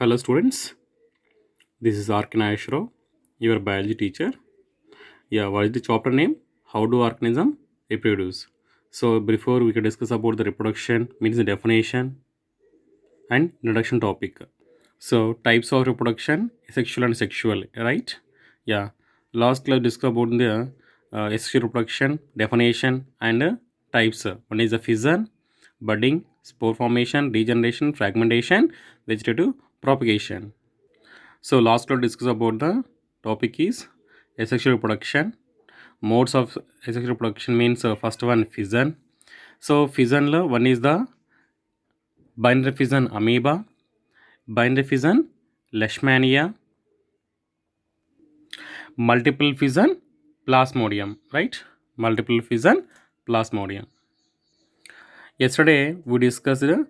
Hello, students. This is Arkin Ayeshwar, your biology teacher. Yeah, what is the chapter name? How do organism reproduce? So, before we can discuss about the reproduction, means the definition and introduction topic. So, types of reproduction: asexual and sexual, right? Yeah. Last class discussed about the asexual reproduction, definition, and types. One is the fission, budding, spore formation, regeneration, fragmentation, vegetative propagation. So last class discuss about the topic is asexual reproduction. Modes of asexual reproduction means first one fission. So fission lo one is the binary fission amoeba, binary fission leishmania, multiple fission plasmodium, right? Multiple fission plasmodium. Yesterday we discussed the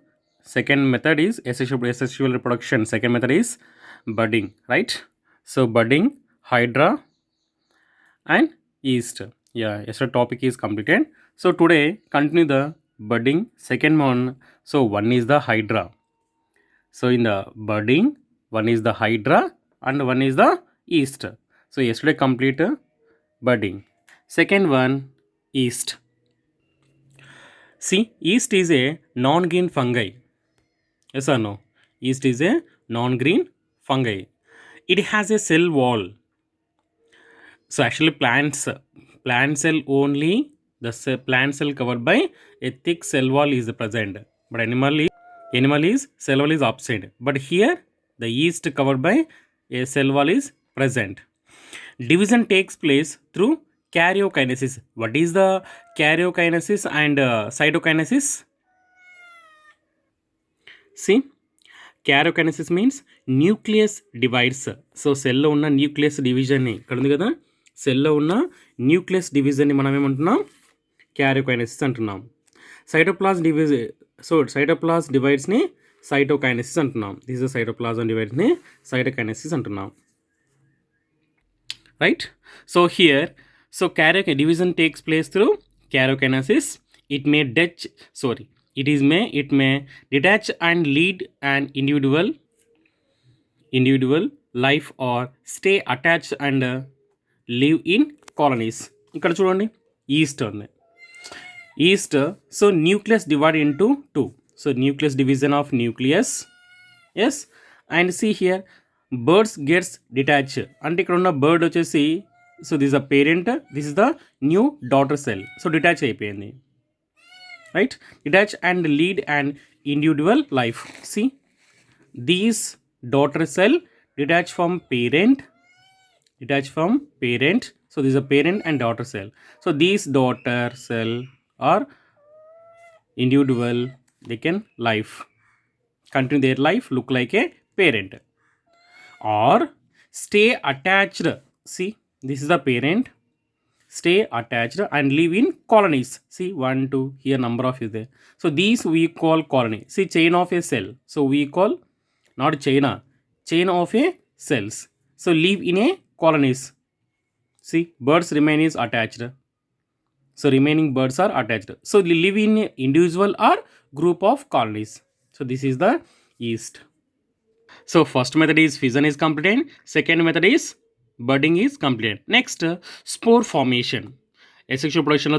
second method is asexual reproduction. Second method is budding, right? So budding, hydra, and yeast. Yeah, yesterday topic is completed. So today continue the budding second one. So one is the hydra. So in the budding, one is the hydra and one is the yeast. So yesterday complete budding. Second one, yeast. See, yeast is a non-green fungi. Yes or no? Yeast is a non-green fungi. It has a cell wall. So actually plant cell only, the plant cell covered by a thick cell wall is present, but animal is cell wall is absent, but here the yeast covered by a cell wall is present. Division takes place through karyokinesis. What is the karyokinesis and cytokinesis? See, karyokinesis means nucleus divides. So సెల్లో ఉన్న nucleus డివిజన్ని ఇక్కడ ఉంది కదా, సెల్లో ఉన్న nucleus డివిజన్ని మనం ఏమంటున్నాం? క్యారోకైనసిస్ అంటున్నాం. సైటోప్లాస్ డివైడ్స్ని సైటోకైనసిస్ అంటున్నాం. దిస్ ఇస్ సైటోప్లాజం డివైడ్స్ని సైటోకైనసిస్ అంటున్నాం, right? So here division takes place through karyokinesis. It may detach and lead an individual life or stay attached and live in colonies. ఇక్కడ చూడండి, ఈస్ట్ ఉంది. Yeast, so nucleus divide into two. So nucleus division of nucleus, yes. And see here birds gets detach. అంటే ఇక్కడ ఉన్న bird వచ్చేసి, so this the parent, this is the new daughter cell. So detach అయిపోయింది, right? Detach and lead an individual life. See, these daughter cell detach from parent. So this is a parent and daughter cell. So these daughter cell are individual, they can continue their life, look like a parent, or stay attached. See, this is the parent, stay attached and live in colonies. See, 1 2 here number of is there. So these we call colony. See, chain of a cell, so we call not chain of a cells. So live in a colonies. See, birds remain is attached, so remaining birds are attached. So they live in individual or group of colonies. So this is the yeast. So first method is fission is completed. Second method is budding is completed. Next, spore formation. Asexual reproduction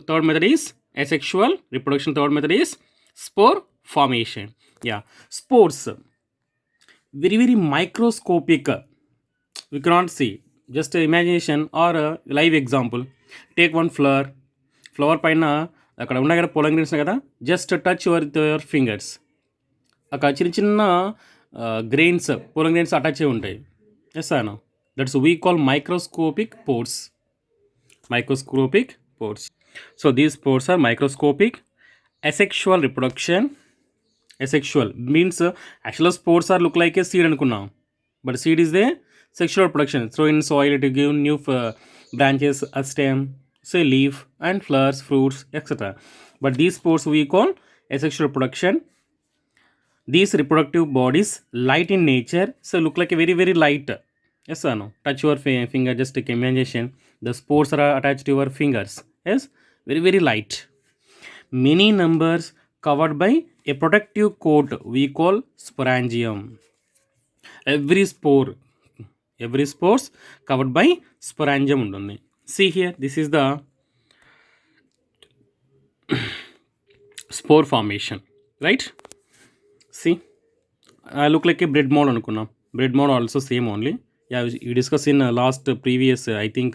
third method is asexual reproduction. Third method is spore formation. Yeah, spores very microscopic. We cannot see. Just imagination or a live example. Take one flower పైన అక్కడ ఉన్నాయి కదా పొలం grains కదా, just touch your fingers. అక్కడ చిన్న grains, పొలం grains attach అయి ఉంటాయి. ఎస్ అన్న, that's we call microscopic pores. So these pores are microscopic. Asexual reproduction. Asexual means actual spores are look like a seed anukunnam, but seed is the sexual reproduction. So in soil it will give new branches, a stem, say leaf and flowers, fruits, etc. But these spores we call asexual reproduction. These reproductive bodies light in nature, so look like a very light. Yes or no? Touch your finger, just take imagination. The spores are attached to your fingers. Yes, very light. Many numbers covered by a protective coat we call sporangium. Every spore spores covered by sporangium ఉంటుంది. See here, this is the spore formation, right? See, I look like a bread mold అనుకున్నాం. Bread mold also same only. Yeah, we discussed in last previous I think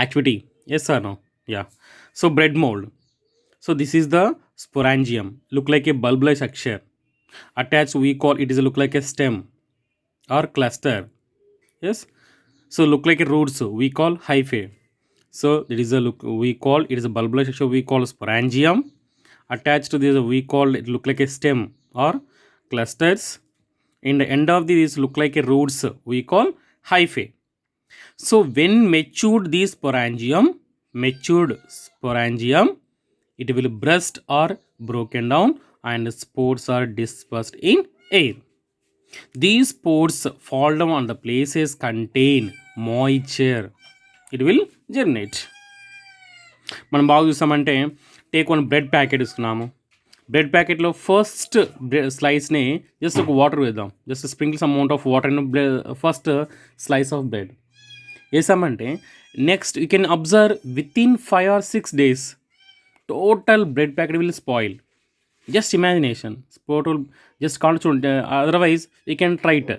activity. Yes or no? Yeah. So bread mold. So this is the sporangium. Look like a bulbous structure. Attached, we call it is look like a stem or cluster. Yes. So look like a roots, we call hyphae. So it is a look, we call it is a bulbous structure, we call sporangium. Attached to this we call it look like a stem or clusters. In the end of this look like a roots, we call hyphae. So when matured sporangium, it will burst or broken down and spores are dispersed in air. These spores fall down on the places contain moisture. It will germinate. మనం బాగా చూసామంటే take one bread packet ఇస్తున్నాము. Bread ప్యాకెట్లో first స్లైస్ని just ఒక water వేద్దాం. Just sprinkles amount of water in first slice of bread వేసామంటే next you can observe within 5 or 6 days total bread packet will spoil. Just imagination total just call చూడండి. Otherwise you can try it.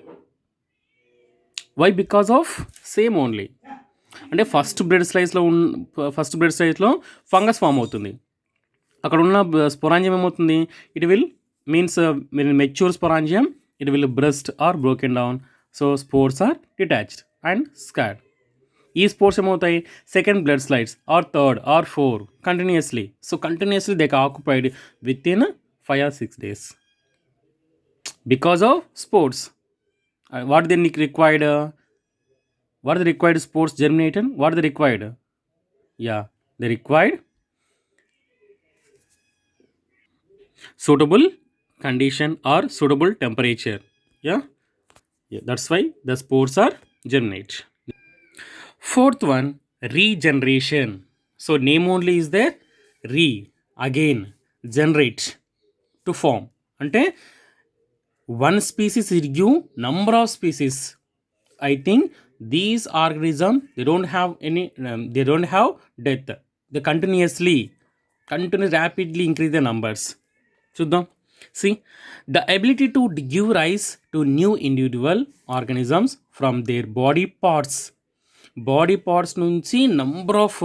Why? Because of same only. అంటే first bread స్లైస్లో fungus form అవుతుంది. అక్కడ ఉన్న sporangium ఏమవుతుంది? It will means mature sporangium, it will burst or broken down. So spores are detached and scad. ఈ spores ఏమవుతాయి? Second bread slides or third or four continuously. So continuously they occupied within 5 or 6 days because of spores. What they required? What are the required spores germinated? What are the required? Yeah, they required suitable condition or suitable temperature. Yeah, that's why the spores are germinate. Fourth one, regeneration. So name only is there, again generate, to form. Ante one species will give number of species. I think these organisms, they don't have death. They continuously rapidly increase the numbers. చూద్దాం. See, the ability to give rise to new individual organisms from their body parts. Body parts నుంచి number of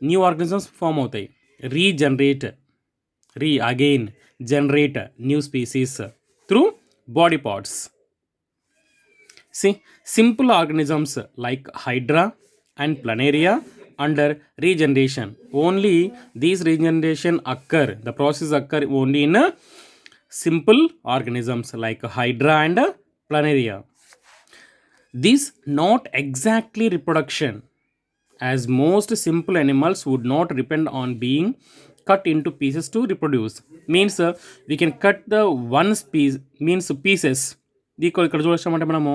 new organisms form అవుతాయి. Regenerate, again generate new species through body parts. See simple organisms like hydra and planaria under regeneration. Only these regeneration occur, the process occur only in simple organisms like hydra and planaria. This not exactly reproduction, as most simple animals would not depend on being cut into pieces to reproduce. Means we can cut the one piece, means pieces. ఇక్కడ చూసామంటే మనము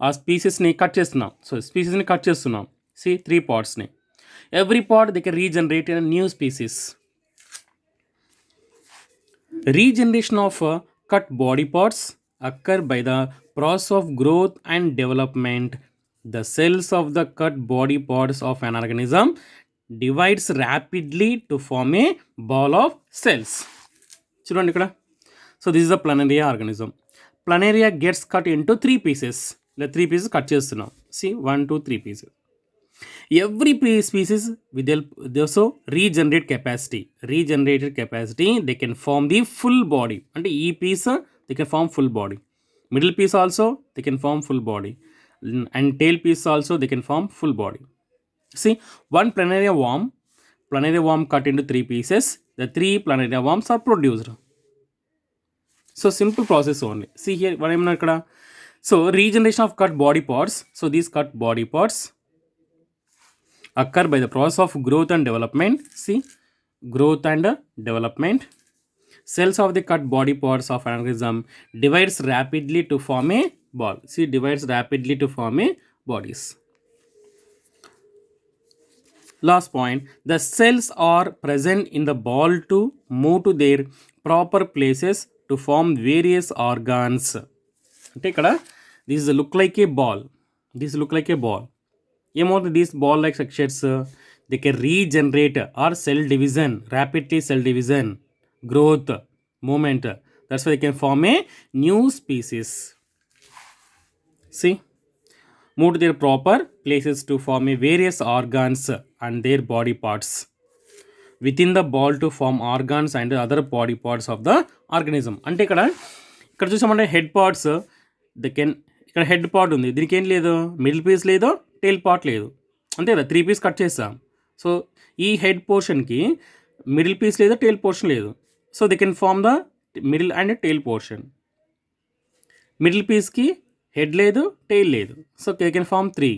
ఆ స్పీసెస్ని cut చేస్తున్నాం. So స్పీసెస్ని cut చేస్తున్నాం. C 3 పార్ట్స్ని. Every part they can regenerate a new species. Regeneration of cut body parts occur by the process of growth and development. The cells of the cut body parts of an organism divides rapidly to form a ball of cells. చూడండి ఇక్కడ. So this is a planaria organism. Planaria gets cut into 3 pieces. The 3 pieces cut చేస్తున్నాం. See 1, 2, 3 pieces. Every species with help also regenerated capacity, they can form the full body. And e piece they can form full body, middle piece also they can form full body, and tail piece also they can form full body. See, one planaria worm cut into 3 pieces, the 3 planaria worms are produced. So simple process only. See here what I am ikkada. So regeneration of cut body parts. So these cut body parts occur by the process of growth and development. See, growth and development. Cells of the cut body parts of an organism divides rapidly to form a ball. See, divides rapidly to form a bodies. Last point, the cells are present in the ball to move to their proper places to form various organs. అంటే ఇక్కడ This look like a ball. This look like a ball. ఏమవుతుంది, these ball like structures they can regenerate or cell division, rapidly cell division, growth, movement. That's why they can form a new species. See, move to their proper places to form a various organs and their body parts within the ball to form organs and other body parts of the organism. అంటే ఇక్కడ ఇక్కడ చూసామంటే head parts they can, ఇక్కడ head part ఉంది, దీనికి ఏం లేదు, middle piece లేదు, టెయిల్ పార్ట్ లేదు, అంతే కదా, 3 పీస్ కట్ చేస్తాం. సో ఈ హెడ్ పోర్షన్కి మిడిల్ పీస్ లేదు, టెయిల్ పోర్షన్ లేదు. So they can form the middle and tail portion. Middle పీస్కి హెడ్ లేదు, టెయిల్ లేదు, so they can form 3.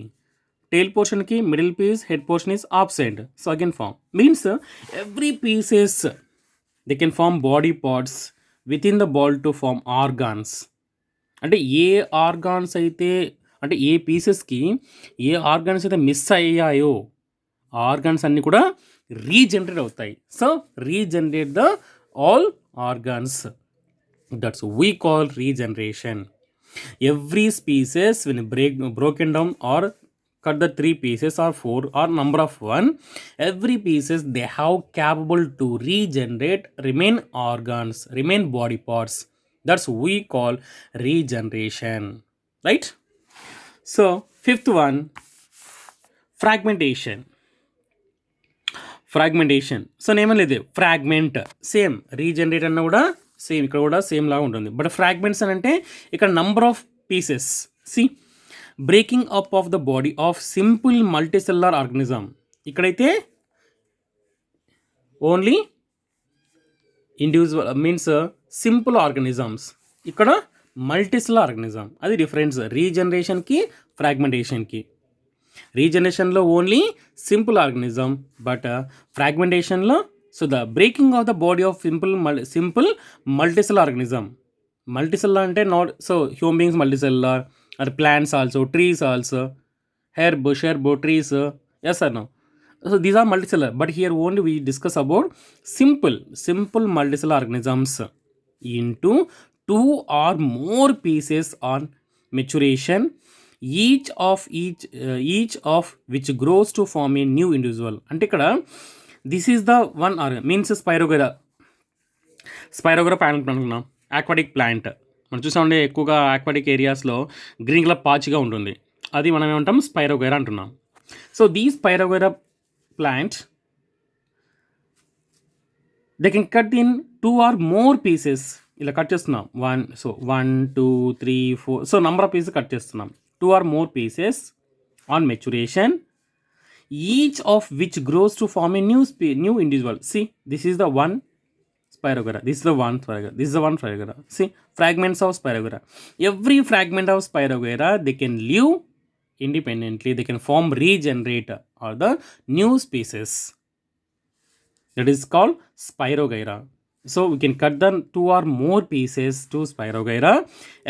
tail portion ki middle piece, head portion is absent, so again form. Means every pieces they can form body parts within the ball to form organs. అంటే ఏ organs అయితే, అంటే ఏ పీసెస్కి ఏ organs అయితే miss అయ్యాయో ఆ organs అన్నీ కూడా regenerate అవుతాయి. So regenerate the all organs, that's we call regeneration. Every species when broken down or cut the 3 pieces or 4 or number of 1, every pieces they have capable to regenerate remain organs, remain body parts. That's we call regeneration, right? So fifth one, fragmentation. Fragmentation. So నేమలేదు fragment, same regenerate అన్న కూడా same, ఇక్కడ కూడా same లాగా ఉంటుంది. But fragments అని అంటే ఇక్కడ number of pieces. See, breaking up of the body of simple multicellular organism. ఇక్కడైతే only individual means simple organisms, ఇక్కడ మల్టీసెల్యులర్ ఆర్గనిజం. అది డిఫరెన్స్ రీజనరేషన్కి ఫ్రాగ్మెంటేషన్కి. రీజనరేషన్లో ఓన్లీ సింపుల్ ఆర్గనిజం, బట్ ఫ్రాగ్మెంటేషన్లో so the breaking of the body of simple multicellular organism. Multicellular అంటే not so human beings multicellular, or plants also, trees also, herb, trees, yes or no? So these are multicellular, but here only we discuss about simple multicellular organisms into 2 or more pieces on maturation, each of which grows to form a new individual. అంటే ఇక్కడ this is the one means Spirogyra plant అనుకున్నాం, aquatic plant. మనం చూసామంటే ఎక్కువగా aquatic ఏరియాస్లో green colour పాచిగా ఉంటుంది, అది మనం ఏమంటాం స్పైరోగైరా అంటున్నాం. సో దీ spirogyra plant they can cut in 2 or more pieces. ఇలా కట్ చేస్తున్నాం 1, so 1 2 3 4, so number of pieces cut చేస్తున్నాం. 2 or more pieces on maturation, each of which grows to form a new individual. See, this is the one Spirogyra, this is the one Spirogyra, this is the one Spirogyra. See, fragments of Spirogyra. Every fragment of Spirogyra they can live independently, they can form regenerate or the new species. That is called Spirogyra. So we can cut the 2 or more pieces to Spirogyra.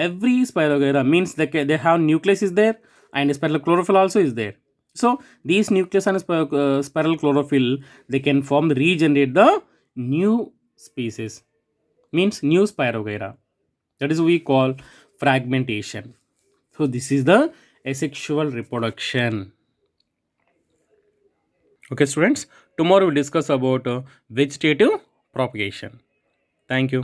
Every Spirogyra means they have nucleus is there and spiral chlorophyll also is there. So these nucleus and spiral chlorophyll they can form regenerate the new species, means new Spirogyra. That is we call fragmentation. So this is the asexual reproduction. Okay students, tomorrow we'll discuss about vegetative propagation. Thank you.